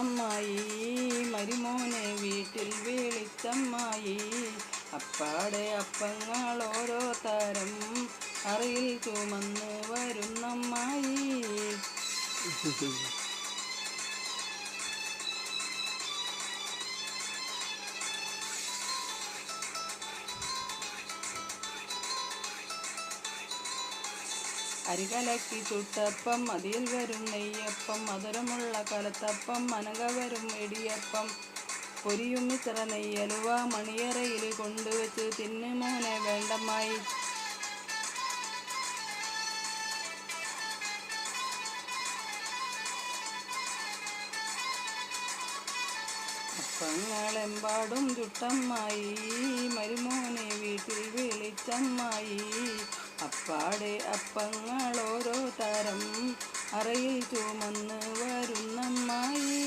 അമ്മായി മരുമോനെ വീട്ടിൽ വിളിച്ചമ്മായി. അപ്പാടെ അപ്പങ്ങൾ ഓരോ തരം അറയിൽ ചുമന്ന് വരുന്നമ്മായി. അരികലക്കി ചുട്ടപ്പം അതിൽ വരും നെയ്യപ്പം, മധുരമുള്ള കലത്തപ്പം മനക വരും ഇടിയപ്പം, പൊരിയും ഇത്ര നെയ്യലുവ മണിയറയിൽ കൊണ്ടുവച്ച് തിന്നു മോനെ വേണ്ടമ്മായി. അപ്പങ്ങളെമ്പാടും ചുട്ടമ്മായി മരുമോനെ വീട്ടിൽ വിളിച്ചമ്മായി. അപ്പാടെ അപ്പങ്ങൾ ഓരോ തരം അറയിൽ ചുമന്ന് വരുന്നമ്മായി.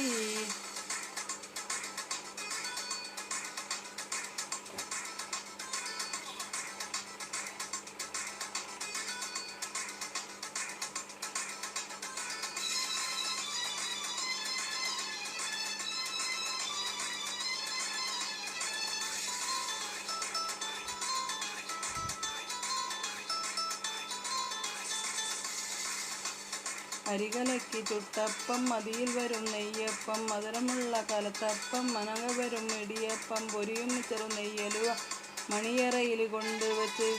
അരികലക്കി ചുട്ടപ്പം അതിൽ വരും നെയ്യപ്പം, മധുരമുള്ള കലത്തപ്പം മനക വരും ഇടിയപ്പം, പൊരിയും ചെറു നെയ്യലുവ മണിയറയിൽ കൊണ്ടുവച്ച്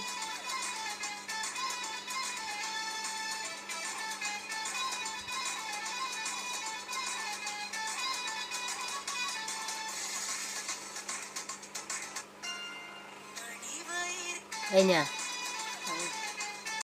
കഴിഞ്ഞ